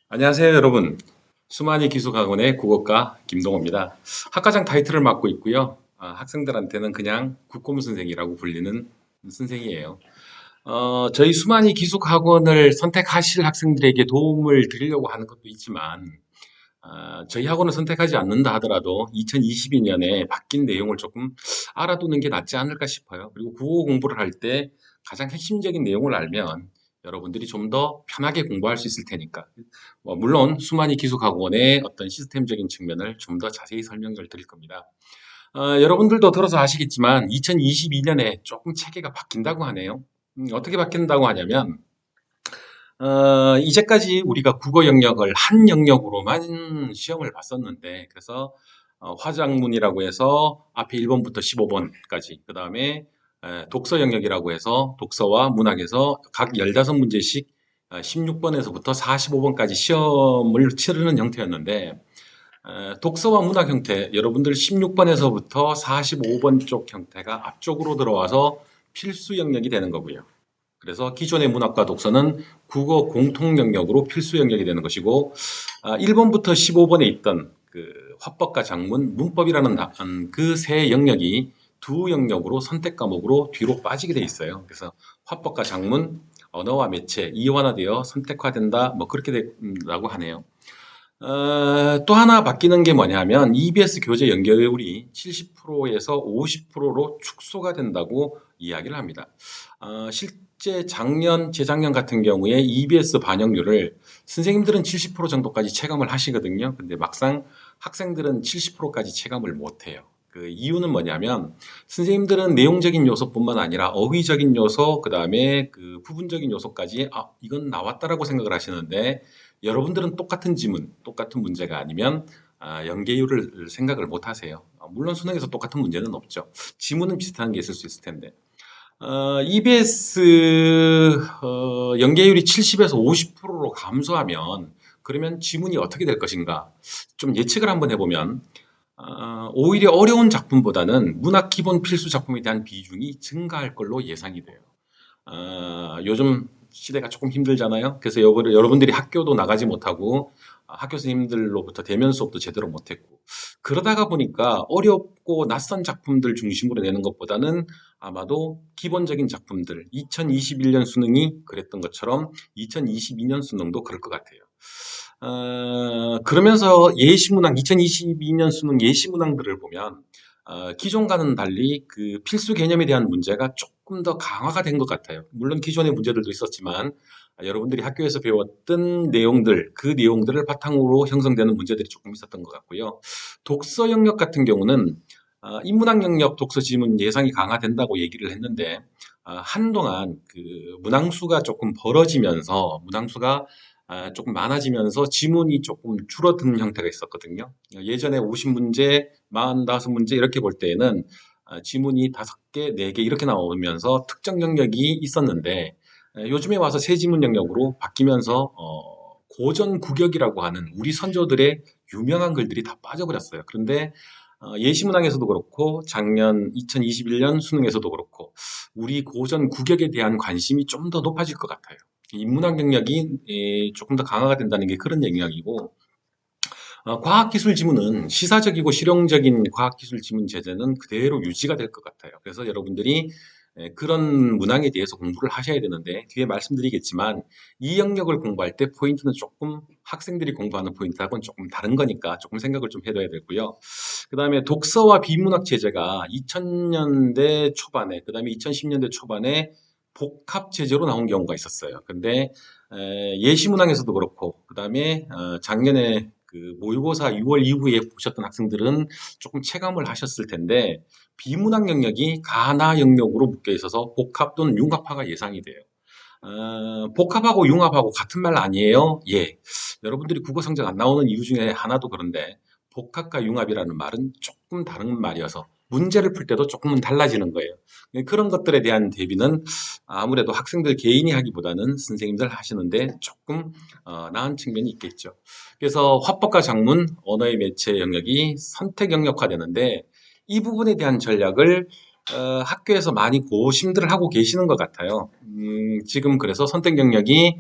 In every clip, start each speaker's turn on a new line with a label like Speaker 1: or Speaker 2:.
Speaker 1: 안녕하세요, 여러분. 수만이 기숙학원의 국어과 김동호입니다. 학과장 타이틀을 맡고 있고요. 학생들한테는 그냥 국꼼 선생이라고 불리는 선생이에요. 저희 수만이 기숙학원을 선택하실 학생들에게 도움을 드리려고 하는 것도 있지만, 저희 학원을 선택하지 않는다 하더라도 2022년에 바뀐 내용을 조금 알아두는 게 낫지 않을까 싶어요. 그리고 국어 공부를 할 때 가장 핵심적인 내용을 알면 여러분들이 좀 더 편하게 공부할 수 있을 테니까. 물론 수만이 기숙학원의 어떤 시스템적인 측면을 좀 더 자세히 설명을 드릴 겁니다. 여러분들도 들어서 아시겠지만 2022년에 조금 체계가 바뀐다고 하네요. 어떻게 바뀐다고 하냐면 이제까지 우리가 국어 영역을 한 영역으로만 시험을 봤었는데, 그래서 화작문이라고 해서 앞에 1번부터 15번까지, 그 다음에 독서 영역이라고 해서 독서와 문학에서 각 15문제씩 16번에서부터 45번까지 시험을 치르는 형태였는데, 독서와 문학 형태, 여러분들 16번에서부터 45번 쪽 형태가 앞쪽으로 들어와서 필수 영역이 되는 거고요. 그래서 기존의 문학과 독서는 국어 공통 영역으로 필수 영역이 되는 것이고, 1번부터 15번에 있던 그 화법과 작문, 문법이라는 그 세 영역이 두 영역으로 선택 과목으로 뒤로 빠지게 돼 있어요. 그래서 화법과 작문, 언어와 매체 이완화되어 선택화된다, 뭐 그렇게 된다고 하네요. 또 하나 바뀌는 게 뭐냐면 EBS 교재 연결률이 70%에서 50%로 축소가 된다고 이야기를 합니다. 실제 작년, 재작년 같은 경우에 EBS 반영률을 선생님들은 70% 정도까지 체감을 하시거든요. 근데 막상 학생들은 70%까지 체감을 못해요. 그 이유는 뭐냐면 선생님들은 내용적인 요소뿐만 아니라 어휘적인 요소, 그 다음에 그 부분적인 요소까지 이건 나왔다라고 생각을 하시는데, 여러분들은 똑같은 지문, 똑같은 문제가 아니면 연계율을 생각을 못 하세요. 물론 수능에서 똑같은 문제는 없죠. 지문은 비슷한 게 있을 수 있을 텐데. EBS 연계율이 70에서 50%로 감소하면 그러면 지문이 어떻게 될 것인가? 좀 예측을 한번 해보면 오히려 어려운 작품보다는 문학 기본 필수 작품에 대한 비중이 증가할 걸로 예상이 돼요. 요즘 시대가 조금 힘들잖아요. 그래서 여러분들이 학교도 나가지 못하고 학교 선생님들로부터 대면 수업도 제대로 못했고, 그러다가 보니까 어렵고 낯선 작품들 중심으로 내는 것보다는 아마도 기본적인 작품들, 2021년 수능이 그랬던 것처럼 2022년 수능도 그럴 것 같아요. 그러면서 예시문항, 2022년 수능 예시문항들을 보면 기존과는 달리 그 필수 개념에 대한 문제가 조금 더 강화가 된 것 같아요. 물론 기존의 문제들도 있었지만 여러분들이 학교에서 배웠던 내용들, 그 내용들을 바탕으로 형성되는 문제들이 조금 있었던 것 같고요. 독서 영역 같은 경우는 인문학 영역 독서 지문 예상이 강화된다고 얘기를 했는데, 한동안 그 문항수가 조금 벌어지면서 문항수가 조금 많아지면서 지문이 조금 줄어든 형태가 있었거든요. 예전에 50문제, 45문제 이렇게 볼 때에는 지문이 5개, 4개 이렇게 나오면서 특정 영역이 있었는데, 요즘에 와서 새 지문 영역으로 바뀌면서 고전 국역이라고 하는 우리 선조들의 유명한 글들이 다 빠져버렸어요. 그런데 예시문항에서도 그렇고 작년 2021년 수능에서도 그렇고 우리 고전 국역에 대한 관심이 좀 더 높아질 것 같아요. 인문학 영역이 조금 더 강화가 된다는 게 그런 영역이고, 과학기술 지문은 시사적이고 실용적인 과학기술 지문 제재는 그대로 유지가 될 것 같아요. 그래서 여러분들이 그런 문항에 대해서 공부를 하셔야 되는데, 뒤에 말씀드리겠지만 이 영역을 공부할 때 포인트는 조금 학생들이 공부하는 포인트하고는 조금 다른 거니까 조금 생각을 좀 해둬야 되고요. 그 다음에 독서와 비문학 제재가 2000년대 초반에, 그 다음에 2010년대 초반에 복합 제재로 나온 경우가 있었어요. 근데 예시문항에서도 그렇고, 그 다음에 작년에 그 모의고사 6월 이후에 보셨던 학생들은 조금 체감을 하셨을 텐데, 비문학 영역이 가나 영역으로 묶여 있어서 복합 또는 융합화가 예상이 돼요. 복합하고 융합하고 같은 말 아니에요? 예. 여러분들이 국어 성적 안 나오는 이유 중에 하나도 그런데, 복합과 융합이라는 말은 조금 다른 말이어서 문제를 풀 때도 조금은 달라지는 거예요. 그런 것들에 대한 대비는 아무래도 학생들 개인이 하기보다는 선생님들 하시는데 조금 나은 측면이 있겠죠. 그래서 화법과 작문, 언어의 매체 영역이 선택 영역화되는데, 이 부분에 대한 전략을 학교에서 많이 고심들을 하고 계시는 것 같아요. 지금 그래서 선택 영역이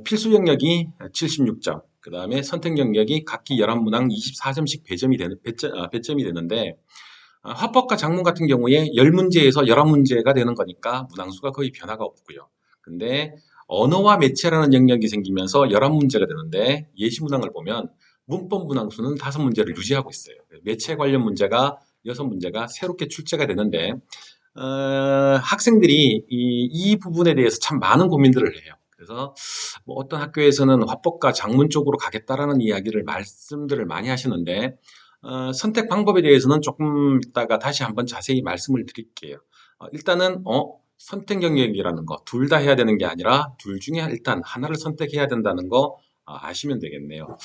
Speaker 1: 필수 영역이 76점, 그 다음에 선택 영역이 각기 11문항 24점씩 배점이 되는데 화법과 작문 같은 경우에 10문제에서 11문제가 되는 거니까 문항수가 거의 변화가 없고요. 근데 언어와 매체라는 영역이 생기면서 11문제가 되는데 예시문항을 보면 문법 문항수는 5문제를 유지하고 있어요. 매체 관련 문제가 6문제가 새롭게 출제가 되는데 학생들이 이 부분에 대해서 참 많은 고민들을 해요. 그래서 뭐 어떤 학교에서는 화법과 작문 쪽으로 가겠다라는 말씀들을 많이 하시는데 선택 방법에 대해서는 조금 이따가 다시 한번 자세히 말씀을 드릴게요. 일단은 선택 영역이라는 거 둘 다 해야 되는 게 아니라 둘 중에 일단 하나를 선택해야 된다는 거 아시면 되겠네요.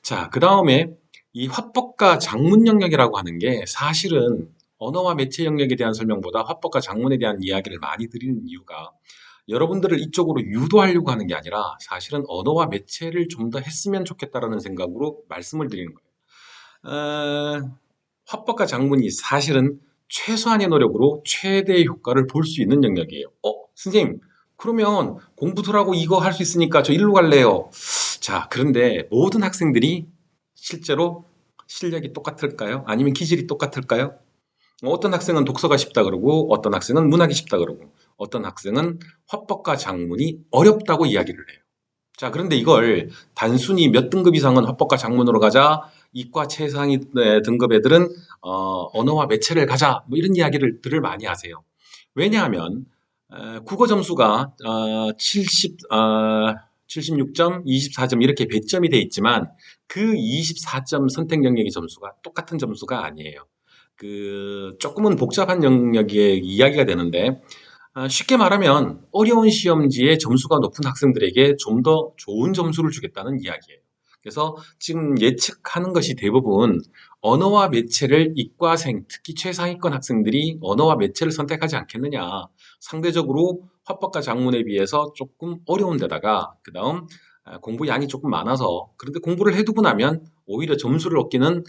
Speaker 1: 자, 그 다음에 이 화법과 작문 영역이라고 하는 게 사실은 언어와 매체 영역에 대한 설명보다 화법과 작문에 대한 이야기를 많이 드리는 이유가 여러분들을 이쪽으로 유도하려고 하는 게 아니라 사실은 언어와 매체를 좀 더 했으면 좋겠다라는 생각으로 말씀을 드리는 거예요. 화법과 작문이 사실은 최소한의 노력으로 최대의 효과를 볼 수 있는 영역이에요. 선생님, 그러면 공부들하고 이거 할 수 있으니까 저 일로 갈래요. 자, 그런데 모든 학생들이 실제로 실력이 똑같을까요? 아니면 기질이 똑같을까요? 어떤 학생은 독서가 쉽다 그러고 어떤 학생은 문학이 쉽다 그러고 어떤 학생은 화법과 작문이 어렵다고 이야기를 해요. 자, 그런데 이걸 단순히 몇 등급 이상은 화법과 작문으로 가자, 이과 최상위 등급 애들은 언어와 매체를 가자, 뭐 이런 이야기들을 많이 하세요. 왜냐하면 국어 점수가 76점, 24점 이렇게 배점이 돼 있지만 그 24점 선택 영역의 점수가 똑같은 점수가 아니에요. 조금은 복잡한 영역의 이야기가 되는데 쉽게 말하면 어려운 시험지에 점수가 높은 학생들에게 좀 더 좋은 점수를 주겠다는 이야기예요. 그래서 지금 예측하는 것이 대부분 언어와 매체를 이과생, 특히 최상위권 학생들이 언어와 매체를 선택하지 않겠느냐. 상대적으로 화법과 작문에 비해서 조금 어려운 데다가 그 다음 공부 양이 조금 많아서 그런데 공부를 해두고 나면 오히려 점수를 얻기는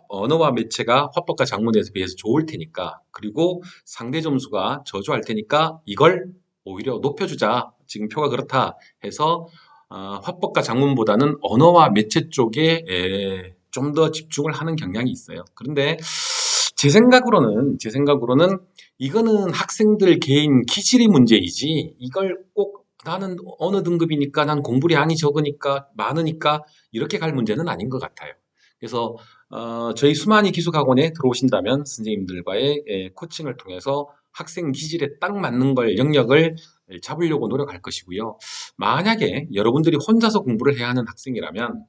Speaker 1: 언어와 매체가 화법과 작문에 비해서 좋을 테니까 그리고 상대 점수가 저조할 테니까 이걸 오히려 높여주자. 지금 표가 그렇다 해서 화법과 작문보다는 언어와 매체 쪽에 좀 더 집중을 하는 경향이 있어요. 그런데 제 생각으로는 이거는 학생들 개인 기질의 문제이지 이걸 꼭 나는 어느 등급이니까 난 공부량이 적으니까 많으니까 이렇게 갈 문제는 아닌 것 같아요. 그래서 저희 수만이 기숙학원에 들어오신다면 선생님들과의 코칭을 통해서 학생 기질에 딱 맞는 영역을 잡으려고 노력할 것이고요. 만약에 여러분들이 혼자서 공부를 해야 하는 학생이라면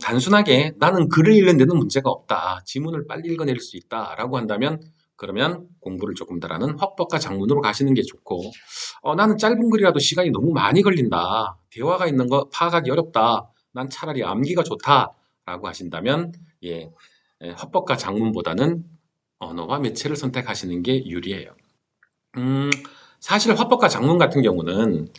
Speaker 1: 단순하게 나는 글을 읽는 데는 문제가 없다. 지문을 빨리 읽어낼 수 있다라고 한다면 그러면 공부를 조금 더 하는 화법과 작문으로 가시는 게 좋고 나는 짧은 글이라도 시간이 너무 많이 걸린다. 대화가 있는 거 파악하기 어렵다. 난 차라리 암기가 좋다라고 하신다면 화법과 작문보다는 언어와 매체를 선택하시는 게 유리해요. 사실 화법과 작문 같은 경우는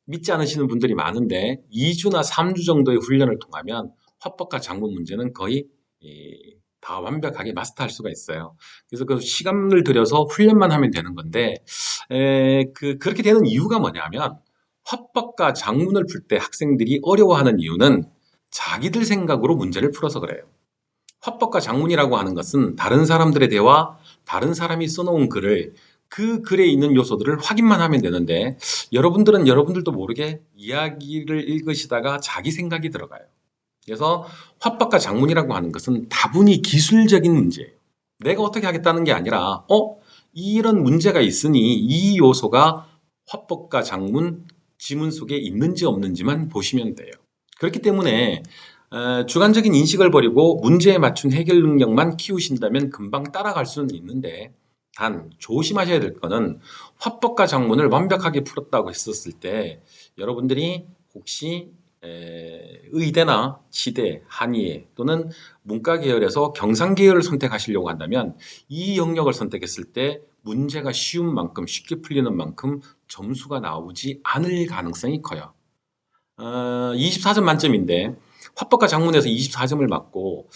Speaker 1: 믿지 않으시는 분들이 많은데 2주나 3주 정도의 훈련을 통하면 화법과 작문 문제는 거의 다 완벽하게 마스터할 수가 있어요. 그래서 그 시간을 들여서 훈련만 하면 되는 건데 그렇게 되는 이유가 뭐냐면 화법과 작문을 풀 때 학생들이 어려워하는 이유는 자기들 생각으로 문제를 풀어서 그래요. 화법과 작문이라고 하는 것은 다른 사람들의 대화, 다른 사람이 써놓은 글을 그 글에 있는 요소들을 확인만 하면 되는데 여러분들은 여러분들도 모르게 이야기를 읽으시다가 자기 생각이 들어가요. 그래서 화법과 작문이라고 하는 것은 다분히 기술적인 문제예요. 내가 어떻게 하겠다는 게 아니라 이런 문제가 있으니 이 요소가 화법과 작문, 지문 속에 있는지 없는지만 보시면 돼요. 그렇기 때문에 주관적인 인식을 버리고 문제에 맞춘 해결 능력만 키우신다면 금방 따라갈 수는 있는데 단 조심하셔야 될 거는 화법과 작문을 완벽하게 풀었다고 했었을 때 여러분들이 혹시 의대나 치대, 한의대 또는 문과 계열에서 경상 계열을 선택하시려고 한다면 이 영역을 선택했을 때 문제가 쉬운 만큼 쉽게 풀리는 만큼 점수가 나오지 않을 가능성이 커요. 24점 만점인데 화법과 작문에서 24점을 맞고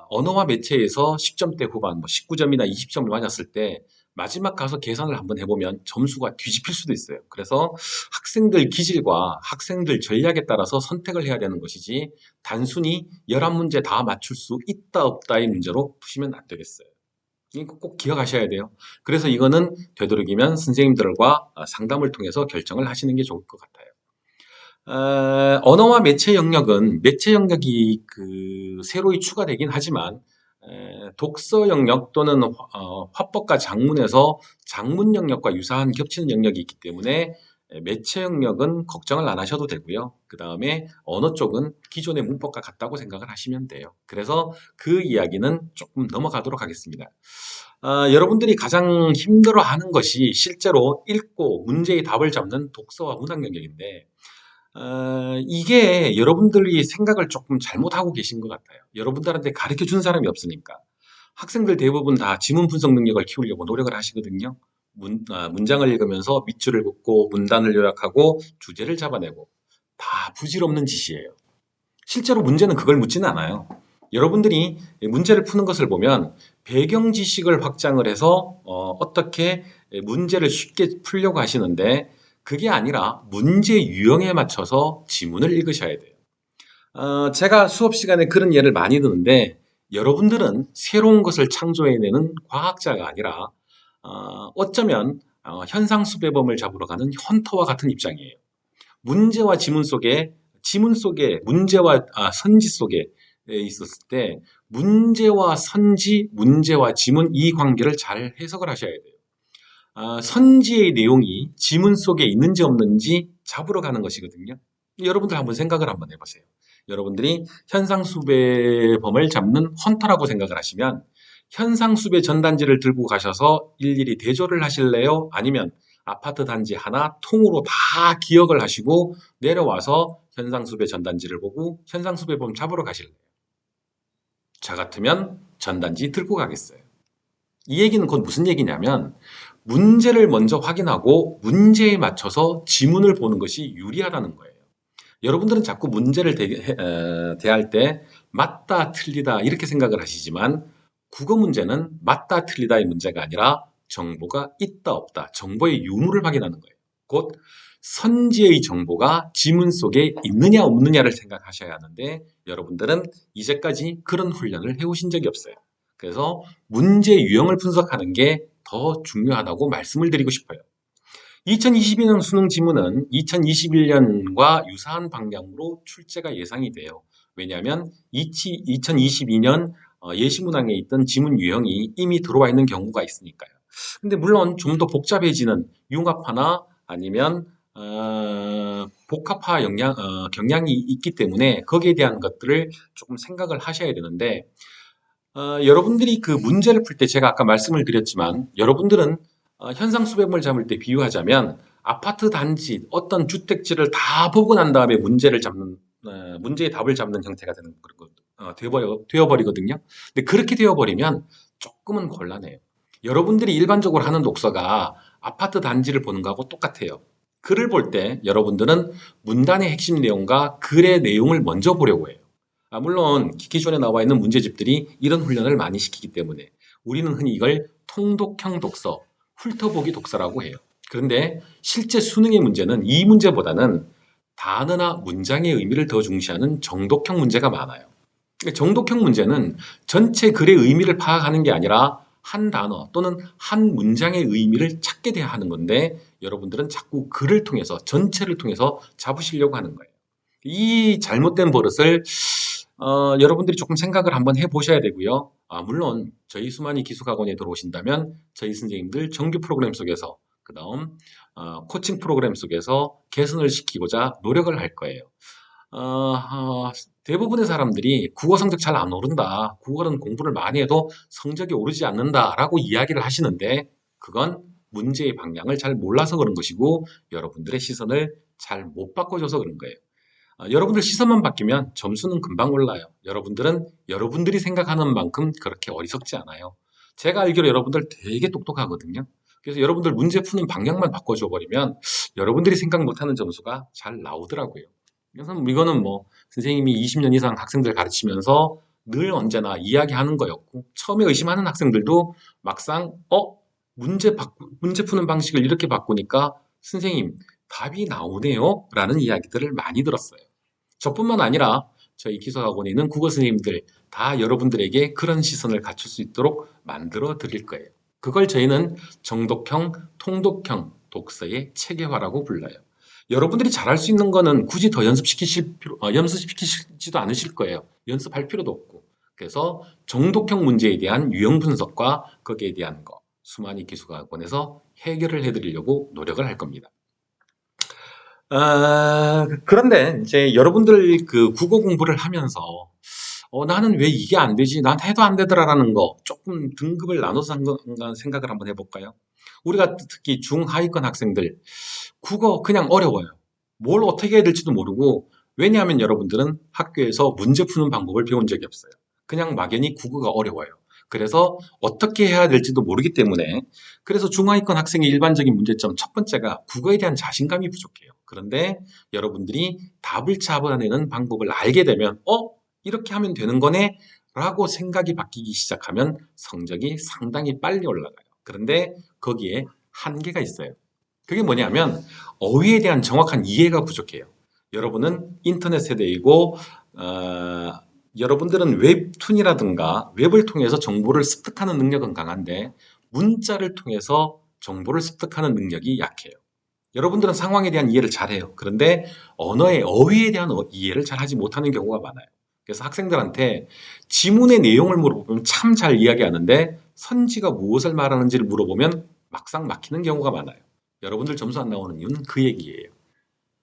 Speaker 1: 언어와 매체에서 10점대 후반, 19점이나 20점을 맞았을 때 마지막 가서 계산을 한번 해보면 점수가 뒤집힐 수도 있어요. 그래서 학생들 기질과 학생들 전략에 따라서 선택을 해야 되는 것이지 단순히 11문제 다 맞출 수 있다 없다의 문제로 푸시면 안 되겠어요. 이거 꼭 기억하셔야 돼요. 그래서 이거는 되도록이면 선생님들과 상담을 통해서 결정을 하시는 게 좋을 것 같아요. 언어와 매체 영역은 매체 영역이 새로이 추가되긴 하지만 독서 영역 또는 화법과 장문에서 장문 영역과 유사한 겹치는 영역이 있기 때문에 매체 영역은 걱정을 안 하셔도 되고요. 그 다음에 언어 쪽은 기존의 문법과 같다고 생각을 하시면 돼요. 그래서 그 이야기는 조금 넘어가도록 하겠습니다. 여러분들이 가장 힘들어하는 것이 실제로 읽고 문제의 답을 잡는 독서와 문학 영역인데 이게 여러분들이 생각을 조금 잘못하고 계신 것 같아요. 여러분들한테 가르쳐 준 사람이 없으니까. 학생들 대부분 다 지문 분석 능력을 키우려고 노력을 하시거든요. 문장을 읽으면서 밑줄을 긋고 문단을 요약하고 주제를 잡아내고 다 부질없는 짓이에요. 실제로 문제는 그걸 묻지는 않아요. 여러분들이 문제를 푸는 것을 보면 배경 지식을 확장을 해서 어떻게 문제를 쉽게 풀려고 하시는데 그게 아니라 문제 유형에 맞춰서 지문을 읽으셔야 돼요. 제가 수업 시간에 그런 예를 많이 드는데 여러분들은 새로운 것을 창조해내는 과학자가 아니라 어쩌면 현상수배범을 잡으러 가는 헌터와 같은 입장이에요. 문제와 지문 속에 문제와 선지 속에 있었을 때 문제와 선지, 문제와 지문 이 관계를 잘 해석을 하셔야 돼요. 선지의 내용이 지문 속에 있는지 없는지 잡으러 가는 것이거든요. 여러분들 한번 생각을 한번 해보세요. 여러분들이 현상수배범을 잡는 헌터라고 생각을 하시면 현상수배 전단지를 들고 가셔서 일일이 대조를 하실래요? 아니면 아파트 단지 하나 통으로 다 기억을 하시고 내려와서 현상수배 전단지를 보고 현상수배범 잡으러 가실래요? 저 같으면 전단지 들고 가겠어요. 이 얘기는 곧 무슨 얘기냐면 문제를 먼저 확인하고 문제에 맞춰서 지문을 보는 것이 유리하다는 거예요. 여러분들은 자꾸 문제를 대할 때 맞다, 틀리다 이렇게 생각을 하시지만 국어 문제는 맞다, 틀리다의 문제가 아니라 정보가 있다, 없다, 정보의 유무를 확인하는 거예요. 곧 선지의 정보가 지문 속에 있느냐, 없느냐를 생각하셔야 하는데 여러분들은 이제까지 그런 훈련을 해오신 적이 없어요. 그래서 문제 유형을 분석하는 게 더 중요하다고 말씀을 드리고 싶어요. 2022년 수능 지문은 2021년과 유사한 방향으로 출제가 예상이 돼요. 왜냐하면 2022년 예시문항에 있던 지문 유형이 이미 들어와 있는 경우가 있으니까요. 근데 물론 좀 더 복잡해지는 융합화나 아니면 복합화 경향이 있기 때문에 거기에 대한 것들을 조금 생각을 하셔야 되는데 여러분들이 그 문제를 풀 때 제가 아까 말씀을 드렸지만 여러분들은 현상 수배물 잡을 때 비유하자면 아파트 단지 어떤 주택지를 다 보고 난 다음에 문제를 잡는 문제의 답을 잡는 형태가 되어버리거든요. 근데 그렇게 되어버리면 조금은 곤란해요. 여러분들이 일반적으로 하는 독서가 아파트 단지를 보는 거하고 똑같아요. 글을 볼 때 여러분들은 문단의 핵심 내용과 글의 내용을 먼저 보려고 해요. 물론 기존에 나와 있는 문제집들이 이런 훈련을 많이 시키기 때문에 우리는 흔히 이걸 통독형 독서, 훑어보기 독서라고 해요. 그런데 실제 수능의 문제는 이 문제보다는 단어나 문장의 의미를 더 중시하는 정독형 문제가 많아요. 정독형 문제는 전체 글의 의미를 파악하는 게 아니라 한 단어 또는 한 문장의 의미를 찾게 돼야 하는 건데 여러분들은 자꾸 글을 통해서 전체를 통해서 잡으시려고 하는 거예요. 이 잘못된 버릇을 여러분들이 조금 생각을 한번 해보셔야 되고요. 물론 저희 수만이 기숙학원에 들어오신다면 저희 선생님들 정규 프로그램 속에서 그 다음 코칭 프로그램 속에서 개선을 시키고자 노력을 할 거예요. 대부분의 사람들이 국어 성적 잘 안 오른다. 국어는 공부를 많이 해도 성적이 오르지 않는다라고 이야기를 하시는데 그건 문제의 방향을 잘 몰라서 그런 것이고 여러분들의 시선을 잘 못 바꿔줘서 그런 거예요. 여러분들 시선만 바뀌면 점수는 금방 올라요. 여러분들은 여러분들이 생각하는 만큼 그렇게 어리석지 않아요. 제가 알기로 여러분들 되게 똑똑하거든요. 그래서 여러분들 문제 푸는 방향만 바꿔줘 버리면 여러분들이 생각 못하는 점수가 잘 나오더라고요. 그래서 이거는 뭐 선생님이 20년 이상 학생들 가르치면서 늘 언제나 이야기하는 거였고 처음에 의심하는 학생들도 막상 문제 푸는 방식을 이렇게 바꾸니까 선생님, 답이 나오네요? 라는 이야기들을 많이 들었어요. 저뿐만 아니라 저희 기술학원에 있는 국어 선생님들 다 여러분들에게 그런 시선을 갖출 수 있도록 만들어 드릴 거예요. 그걸 저희는 정독형, 통독형 독서의 체계화라고 불러요. 여러분들이 잘할 수 있는 거는 굳이 더 연습시키지도 않으실 거예요. 연습할 필요도 없고. 그래서 정독형 문제에 대한 유형 분석과 거기에 대한 거 수많이 기술학원에서 해결을 해드리려고 노력을 할 겁니다. 그런데 이제 여러분들 그 국어 공부를 하면서 나는 왜 이게 안 되지? 난 해도 안 되더라라는 거 조금 등급을 나눠서 생각을 한번 해볼까요? 우리가 특히 중하위권 학생들 국어 그냥 어려워요. 뭘 어떻게 해야 될지도 모르고 왜냐하면 여러분들은 학교에서 문제 푸는 방법을 배운 적이 없어요. 그냥 막연히 국어가 어려워요. 그래서 어떻게 해야 될지도 모르기 때문에 그래서 중하위권 학생의 일반적인 문제점 첫 번째가 국어에 대한 자신감이 부족해요. 그런데 여러분들이 답을 잡아내는 방법을 알게 되면 이렇게 하면 되는 거네? 라고 생각이 바뀌기 시작하면 성적이 상당히 빨리 올라가요. 그런데 거기에 한계가 있어요. 그게 뭐냐면 어휘에 대한 정확한 이해가 부족해요. 여러분은 인터넷 세대이고 여러분들은 웹툰이라든가 웹을 통해서 정보를 습득하는 능력은 강한데 문자를 통해서 정보를 습득하는 능력이 약해요. 여러분들은 상황에 대한 이해를 잘해요. 그런데 언어의 어휘에 대한 이해를 잘하지 못하는 경우가 많아요. 그래서 학생들한테 지문의 내용을 물어보면 참 잘 이야기하는데 선지가 무엇을 말하는지를 물어보면 막상 막히는 경우가 많아요. 여러분들 점수 안 나오는 이유는 그 얘기예요.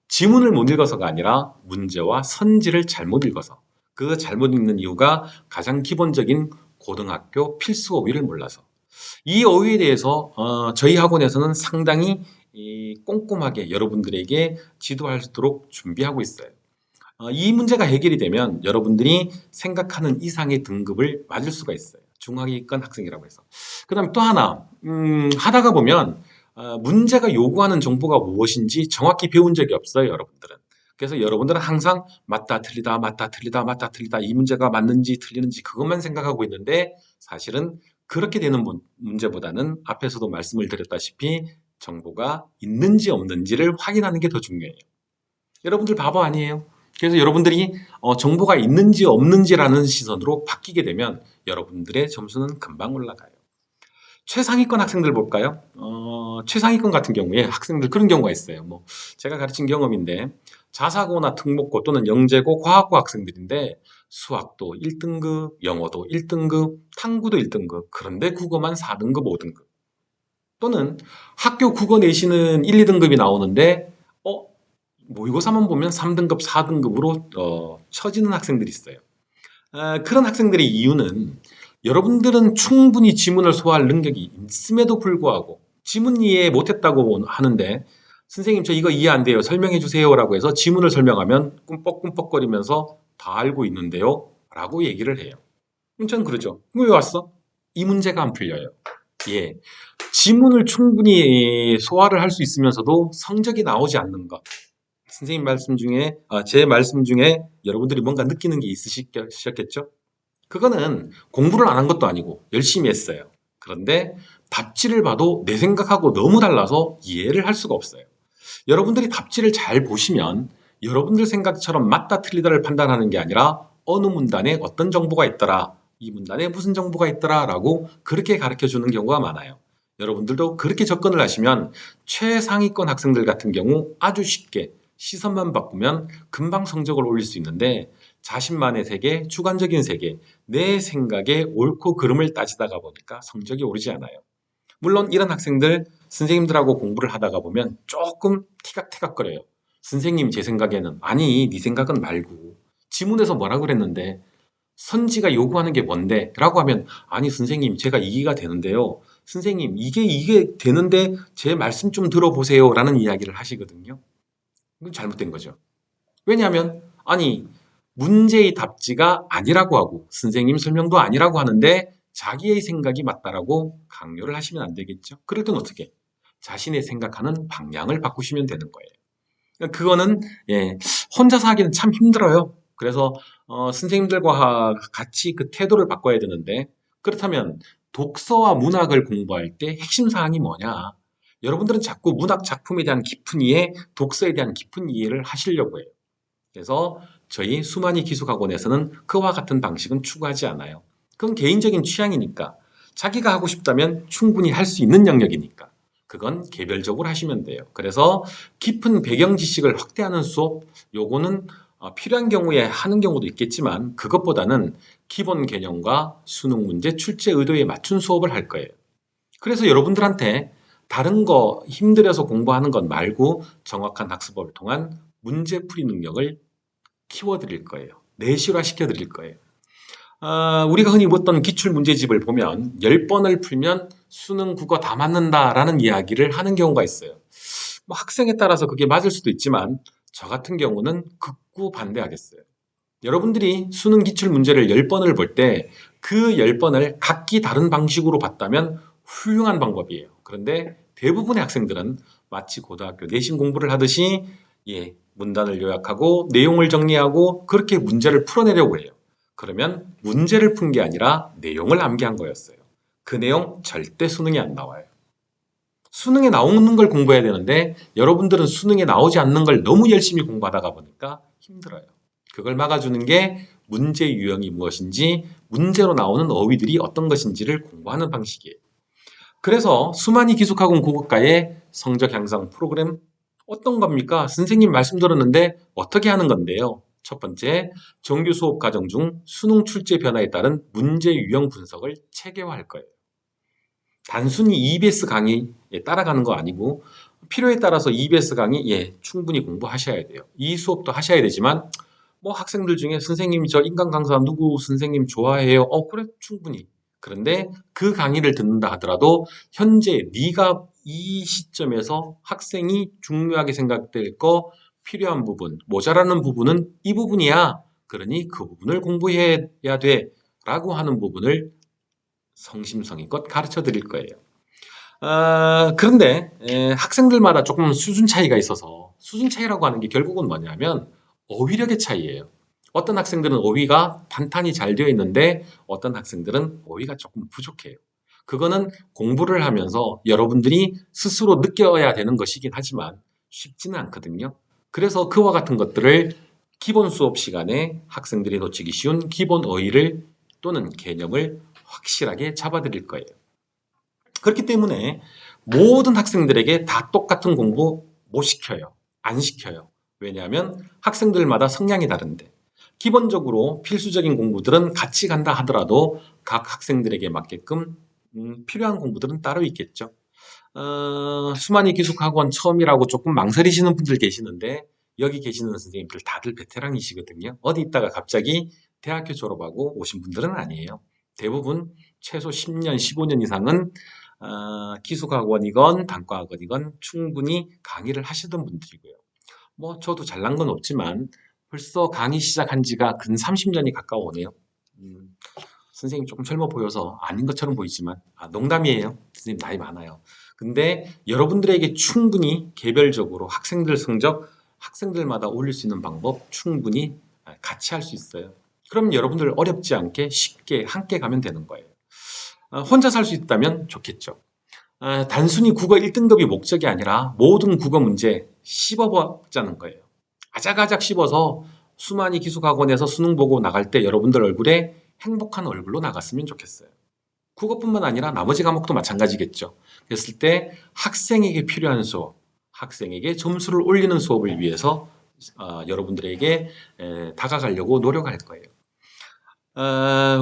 Speaker 1: 지문을 못 읽어서가 아니라 문제와 선지를 잘못 읽어서 그 잘못 읽는 이유가 가장 기본적인 고등학교 필수 어휘를 몰라서 이 어휘에 대해서 저희 학원에서는 상당히 꼼꼼하게 여러분들에게 지도하도록 준비하고 있어요. 이 문제가 해결이 되면 여러분들이 생각하는 이상의 등급을 맞을 수가 있어요. 중하위권 학생이라고 해서. 그 다음에 또 하나 하다가 보면 문제가 요구하는 정보가 무엇인지 정확히 배운 적이 없어요, 여러분들은. 그래서 여러분들은 항상 맞다, 틀리다, 맞다, 틀리다, 맞다, 틀리다 이 문제가 맞는지 틀리는지 그것만 생각하고 있는데 사실은 그렇게 되는 문제보다는 앞에서도 말씀을 드렸다시피 정보가 있는지 없는지를 확인하는 게 더 중요해요. 여러분들 바보 아니에요? 그래서 여러분들이 정보가 있는지 없는지라는 시선으로 바뀌게 되면 여러분들의 점수는 금방 올라가요. 최상위권 학생들 볼까요? 최상위권 같은 경우에 학생들 그런 경우가 있어요. 뭐 제가 가르친 경험인데 자사고나 특목고 또는 영재고 과학고 학생들인데 수학도 1등급, 영어도 1등급, 탐구도 1등급, 그런데 국어만 4등급, 5등급. 또는 학교 국어 내신은 1, 2등급이 나오는데 모의고사만 보면 3등급, 4등급으로 처지는 학생들이 있어요. 그런 학생들의 이유는 여러분들은 충분히 지문을 소화할 능력이 있음에도 불구하고 지문 이해 못했다고 하는데 선생님 저 이거 이해 안 돼요. 설명해 주세요라고 해서 지문을 설명하면 꿈뻑꿈뻑거리면서 다 알고 있는데요. 라고 얘기를 해요. 그럼 전 그러죠. 왜 왔어? 이 문제가 안 풀려요. 예. 지문을 충분히 소화를 할 수 있으면서도 성적이 나오지 않는 것. 선생님 말씀 중에, 제 말씀 중에 여러분들이 뭔가 느끼는 게 있으셨겠죠? 그거는 공부를 안 한 것도 아니고 열심히 했어요. 그런데 답지를 봐도 내 생각하고 너무 달라서 이해를 할 수가 없어요. 여러분들이 답지를 잘 보시면 여러분들 생각처럼 맞다 틀리다를 판단하는 게 아니라 어느 문단에 어떤 정보가 있더라, 이 문단에 무슨 정보가 있더라 라고 그렇게 가르쳐 주는 경우가 많아요. 여러분들도 그렇게 접근을 하시면 최상위권 학생들 같은 경우 아주 쉽게 시선만 바꾸면 금방 성적을 올릴 수 있는데 자신만의 세계, 주관적인 세계, 내 생각에 옳고 그름을 따지다가 보니까 성적이 오르지 않아요. 물론 이런 학생들 선생님들하고 공부를 하다가 보면 조금 티각티각거려요. 선생님 제 생각에는 아니 네 생각은 말고 지문에서 뭐라 그랬는데 선지가 요구하는 게 뭔데? 라고 하면 아니 선생님 제가 이해가 되는데요. 선생님 이게 되는데 제 말씀 좀 들어보세요 라는 이야기를 하시거든요. 이건 잘못된 거죠. 왜냐하면 아니 문제의 답지가 아니라고 하고 선생님 설명도 아니라고 하는데 자기의 생각이 맞다라고 강요를 하시면 안 되겠죠. 그럴 땐 어떻게? 자신의 생각하는 방향을 바꾸시면 되는 거예요. 그러니까 그거는 혼자서 하기는 참 힘들어요. 그래서 선생님들과 같이 그 태도를 바꿔야 되는데 그렇다면 독서와 문학을 공부할 때 핵심 사항이 뭐냐? 여러분들은 자꾸 문학 작품에 대한 깊은 이해, 독서에 대한 깊은 이해를 하시려고 해요. 그래서 저희 수만이 기숙학원에서는 그와 같은 방식은 추구하지 않아요. 그건 개인적인 취향이니까. 자기가 하고 싶다면 충분히 할 수 있는 영역이니까. 그건 개별적으로 하시면 돼요. 그래서 깊은 배경 지식을 확대하는 수업, 요거는 필요한 경우에 하는 경우도 있겠지만 그것보다는 기본 개념과 수능 문제 출제 의도에 맞춘 수업을 할 거예요. 그래서 여러분들한테 다른 거 힘들어서 공부하는 것 말고 정확한 학습법을 통한 문제풀이 능력을 키워드릴 거예요. 내실화 시켜드릴 거예요. 우리가 흔히 봤던 기출문제집을 보면 10번을 풀면 수능 국어 다 맞는다라는 이야기를 하는 경우가 있어요. 뭐 학생에 따라서 그게 맞을 수도 있지만 저 같은 경우는 극구 반대하겠어요. 여러분들이 수능 기출문제를 10번을 볼 때 그 10번을 각기 다른 방식으로 봤다면 훌륭한 방법이에요. 그런데 대부분의 학생들은 마치 고등학교 내신 공부를 하듯이 문단을 요약하고 내용을 정리하고 그렇게 문제를 풀어내려고 해요. 그러면 문제를 푼 게 아니라 내용을 암기한 거였어요. 그 내용 절대 수능에 안 나와요. 수능에 나오는 걸 공부해야 되는데 여러분들은 수능에 나오지 않는 걸 너무 열심히 공부하다가 보니까 힘들어요. 그걸 막아주는 게 문제 유형이 무엇인지, 문제로 나오는 어휘들이 어떤 것인지를 공부하는 방식이에요. 그래서 수만이 기숙학원 국어과의 성적 향상 프로그램 어떤 겁니까? 선생님 말씀 들었는데 어떻게 하는 건데요? 첫 번째, 정규 수업 과정 중 수능 출제 변화에 따른 문제 유형 분석을 체계화할 거예요. 단순히 EBS 강의에 따라가는 거 아니고 필요에 따라서 EBS 강의 충분히 공부하셔야 돼요. 이 수업도 하셔야 되지만 뭐 학생들 중에 선생님 저 인간 강사 누구 선생님 좋아해요? 그래 충분히. 그런데 그 강의를 듣는다 하더라도 현재 네가 이 시점에서 학생이 중요하게 생각될 거 필요한 부분, 모자라는 부분은 이 부분이야. 그러니 그 부분을 공부해야 돼. 라고 하는 부분을 성심성의껏 가르쳐 드릴 거예요. 그런데 학생들마다 조금 수준 차이가 있어서 수준 차이라고 하는 게 결국은 뭐냐면 어휘력의 차이예요. 어떤 학생들은 어휘가 탄탄히 잘 되어 있는데 어떤 학생들은 어휘가 조금 부족해요. 그거는 공부를 하면서 여러분들이 스스로 느껴야 되는 것이긴 하지만 쉽지는 않거든요. 그래서 그와 같은 것들을 기본 수업 시간에 학생들이 놓치기 쉬운 기본 어휘를 또는 개념을 확실하게 잡아드릴 거예요. 그렇기 때문에 모든 학생들에게 다 똑같은 공부 못 시켜요. 안 시켜요. 왜냐하면 학생들마다 성향이 다른데 기본적으로 필수적인 공부들은 같이 간다 하더라도 각 학생들에게 맞게끔 필요한 공부들은 따로 있겠죠. 수만이 기숙학원 처음이라고 조금 망설이시는 분들 계시는데 여기 계시는 선생님들 다들 베테랑이시거든요. 어디 있다가 갑자기 대학교 졸업하고 오신 분들은 아니에요. 대부분 최소 10년, 15년 이상은 기숙학원이건 단과학원이건 충분히 강의를 하시던 분들이고요. 뭐 저도 잘난 건 없지만 벌써 강의 시작한 지가 근 30년이 가까워오네요. 선생님 조금 젊어 보여서 아닌 것처럼 보이지만 농담이에요. 선생님 나이 많아요. 근데 여러분들에게 충분히 개별적으로 학생들 성적 학생들마다 올릴 수 있는 방법 충분히 같이 할 수 있어요. 그럼 여러분들 어렵지 않게 쉽게 함께 가면 되는 거예요. 혼자 살 수 있다면 좋겠죠. 단순히 국어 1등급이 목적이 아니라 모든 국어 문제 씹어보자는 거예요. 아작아작 씹어서 수만이 기숙학원에서 수능 보고 나갈 때 여러분들 얼굴에 행복한 얼굴로 나갔으면 좋겠어요. 국어뿐만 아니라 나머지 과목도 마찬가지겠죠. 그랬을 때 학생에게 필요한 수업, 학생에게 점수를 올리는 수업을 위해서 여러분들에게 다가가려고 노력할 거예요.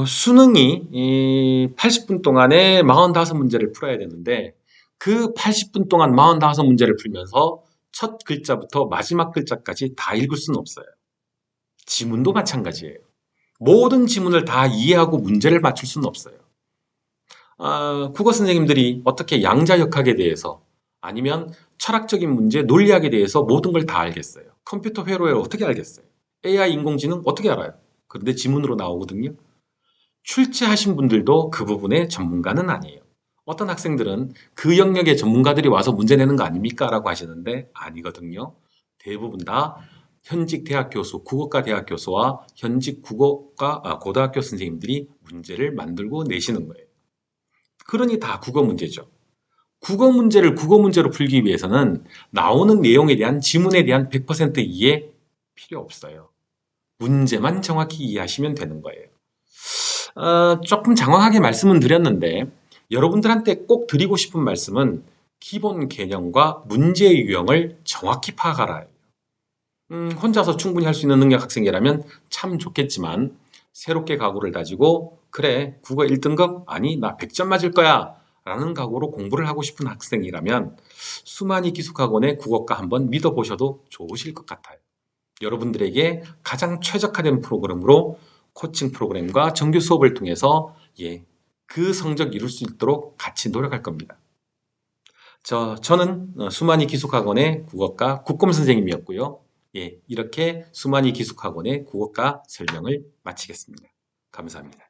Speaker 1: 수능이 80분 동안에 45문제를 풀어야 되는데 그 80분 동안 45문제를 풀면서 첫 글자부터 마지막 글자까지 다 읽을 수는 없어요. 지문도 마찬가지예요. 모든 지문을 다 이해하고 문제를 맞출 수는 없어요. 국어 선생님들이 어떻게 양자역학에 대해서 아니면 철학적인 문제, 논리학에 대해서 모든 걸 다 알겠어요. 컴퓨터 회로를 어떻게 알겠어요? AI 인공지능 어떻게 알아요? 그런데 지문으로 나오거든요. 출제하신 분들도 그 부분의 전문가는 아니에요. 어떤 학생들은 그 영역의 전문가들이 와서 문제 내는 거 아닙니까? 라고 하시는데 아니거든요. 대부분 다 현직 대학 교수, 국어과 대학 교수와 현직 국어과 고등학교 선생님들이 문제를 만들고 내시는 거예요. 그러니 다 국어 문제죠. 국어 문제를 국어 문제로 풀기 위해서는 나오는 내용에 대한 지문에 대한 100% 이해 필요 없어요. 문제만 정확히 이해하시면 되는 거예요. 조금 장황하게 말씀은 드렸는데 여러분들한테 꼭 드리고 싶은 말씀은 기본 개념과 문제 유형을 정확히 파악하라. 혼자서 충분히 할 수 있는 능력 학생이라면 참 좋겠지만 새롭게 각오를 다지고 그래 국어 1등급? 아니 나 100점 맞을 거야 라는 각오로 공부를 하고 싶은 학생이라면 수만이 기숙학원의 국어과 한번 믿어보셔도 좋으실 것 같아요. 여러분들에게 가장 최적화된 프로그램으로 코칭 프로그램과 정규 수업을 통해서 그 성적 이룰 수 있도록 같이 노력할 겁니다. 저는 수만이 기숙학원의 국어과 국검 선생님이었고요. 이렇게 수만이 기숙학원의 국어과 설명을 마치겠습니다. 감사합니다.